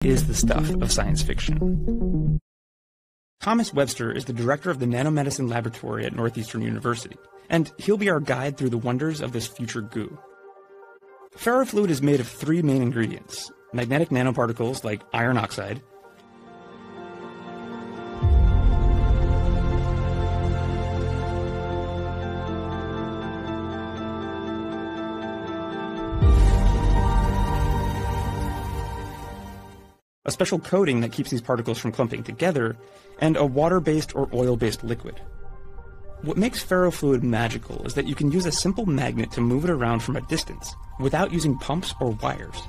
is the stuff of science fiction. Thomas Webster is the director of the Nanomedicine Laboratory at Northeastern University, and he'll be our guide through the wonders of this future goo. FerroFluid is made of three main ingredients: magnetic nanoparticles like iron oxide, a special coating that keeps these particles from clumping together, and a water-based or oil-based liquid. What makes FerroFluid magical is that you can use a simple magnet to move it around from a distance, without using pumps or wires.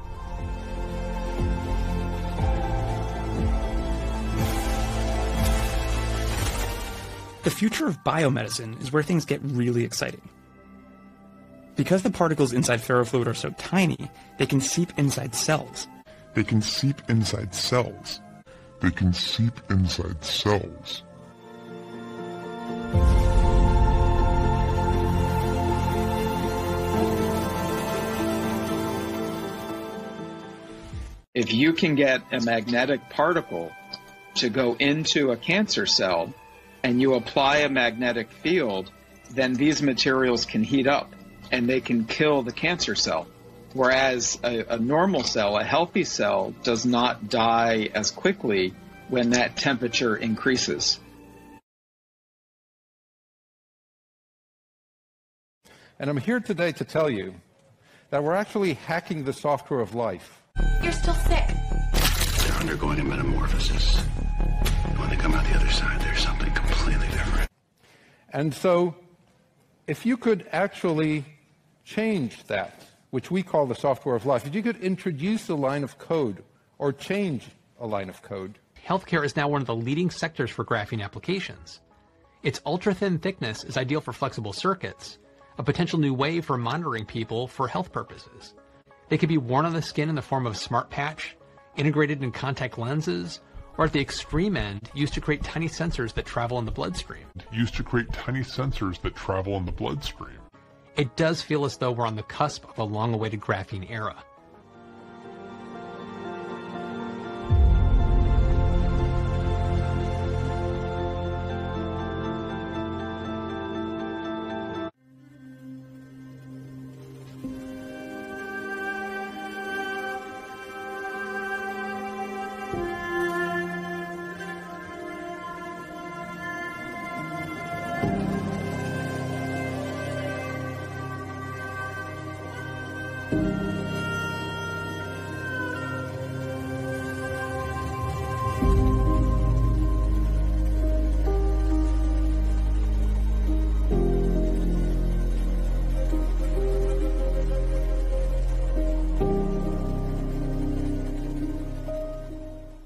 The future of biomedicine is where things get really exciting. Because the particles inside FerroFluid are so tiny, they can seep inside cells. They can seep inside cells. They can seep inside cells. If you can get a magnetic particle to go into a cancer cell and you apply a magnetic field, then these materials can heat up and they can kill the cancer cell. Whereas a normal cell, a healthy cell, does not die as quickly when that temperature increases. And I'm here today to tell you that we're actually hacking the software of life. You're still sick. They're undergoing a metamorphosis. When they come out the other side, there's something completely different. And so, if you could actually change that, which we call the software of life, if you could introduce a line of code or change a line of code. Healthcare is now one of the leading sectors for graphene applications. Its ultra-thin thickness is ideal for flexible circuits, a potential new way for monitoring people for health purposes. They can be worn on the skin in the form of a smart patch, integrated in contact lenses, or at the extreme end, used to create tiny sensors that travel in the bloodstream. It does feel as though we're on the cusp of a long-awaited graphene era.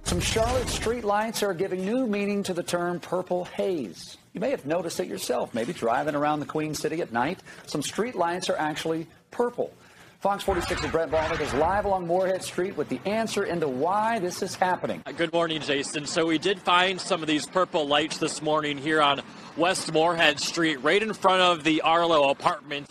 Some Charlotte street lights are giving new meaning to the term purple haze. You may have noticed it yourself, maybe driving around the Queen City at night. Some street lights are actually purple. Fox 46's Brett Baldwin is live along Moorhead Street with the answer into why this is happening. Good morning, Jason. So we did find some of these purple lights this morning here on West Moorhead Street, right in front of the Arlo apartment.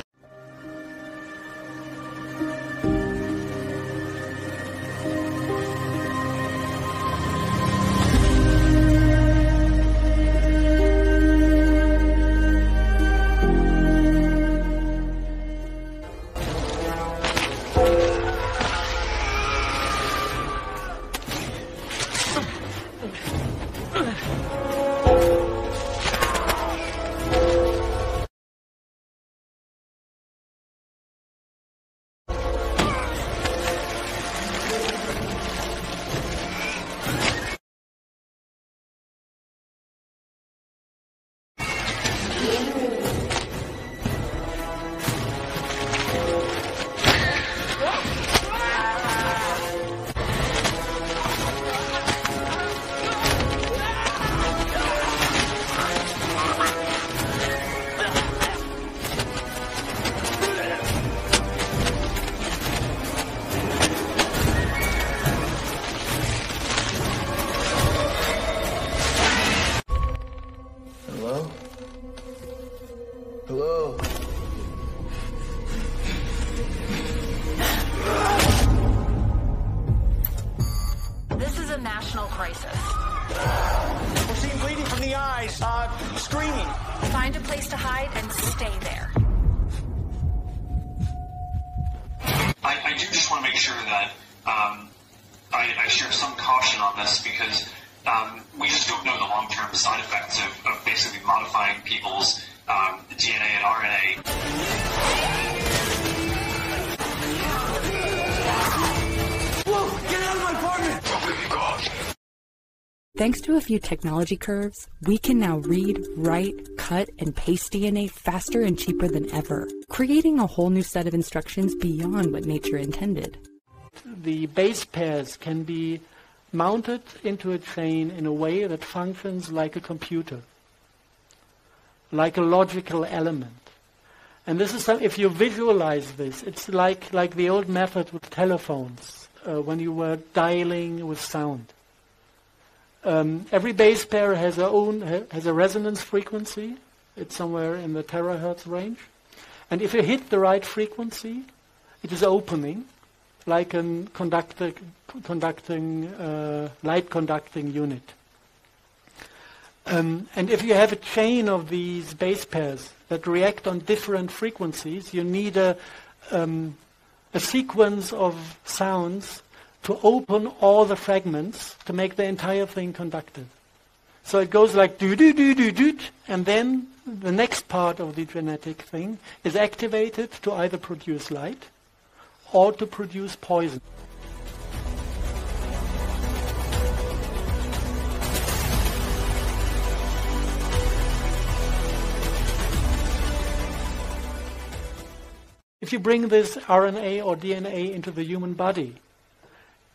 This is a national crisis. We're seeing bleeding from the eyes, screaming. Find a place to hide and stay there. I do just want to make sure that I share some caution on this because we just don't know the long-term side effects of basically modifying people's DNA and RNA. Whoa, get out of my apartment! Thanks to a few technology curves, we can now read, write, cut, and paste DNA faster and cheaper than ever, creating a whole new set of instructions beyond what nature intended. The base pairs can be mounted into a chain in a way that functions like a computer, like a logical element. And this is if you visualize this, it's like the old method with telephones, when you were dialing with sound. Every base pair has a resonance frequency. It's somewhere in the terahertz range. And if you hit the right frequency, it is opening, like a light conducting unit. And if you have a chain of these base pairs that react on different frequencies, you need a sequence of sounds to open all the fragments to make the entire thing conductive. So it goes like do-do-do-do-do, and then the next part of the genetic thing is activated to either produce light or to produce poison. If you bring this RNA or DNA into the human body,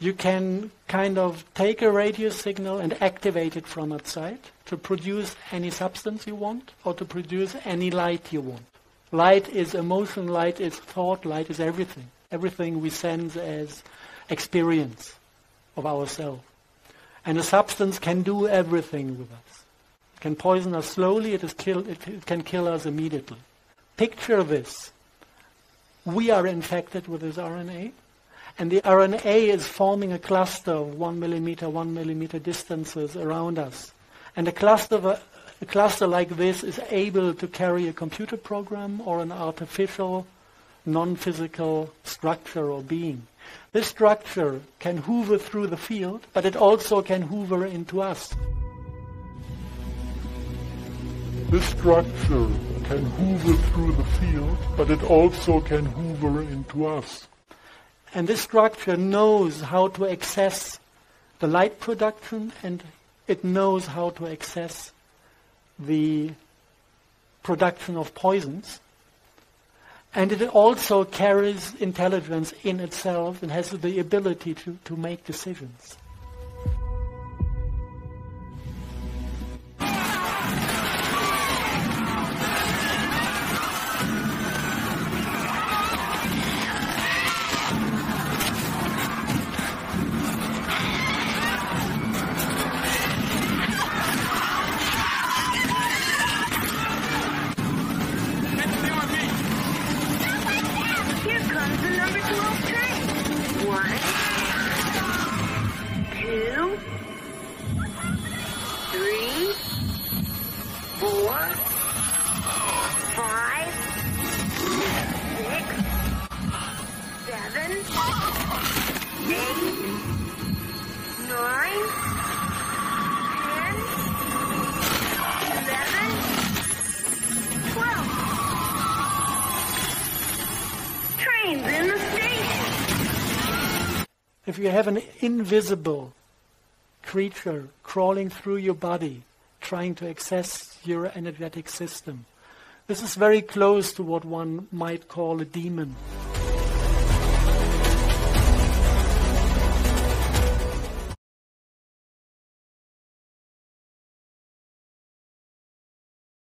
you can kind of take a radio signal and activate it from outside to produce any substance you want or to produce any light you want. Light is emotion, light is thought, light is everything. Everything we sense as experience of ourselves. And a substance can do everything with us. It can poison us slowly, it can kill us immediately. Picture this. We are infected with this RNA. And the RNA is forming a cluster of 1 millimeter distances around us. And a cluster like this is able to carry a computer program or an artificial, non-physical structure or being. This structure can hoover through the field, but it also can hoover into us. This structure can hoover through the field, but it also can hoover into us. And this structure knows how to access the light production, and it knows how to access the production of poisons. And it also carries intelligence in itself and has the ability to make decisions. If you have an invisible creature crawling through your body, trying to access your energetic system, this is very close to what one might call a demon.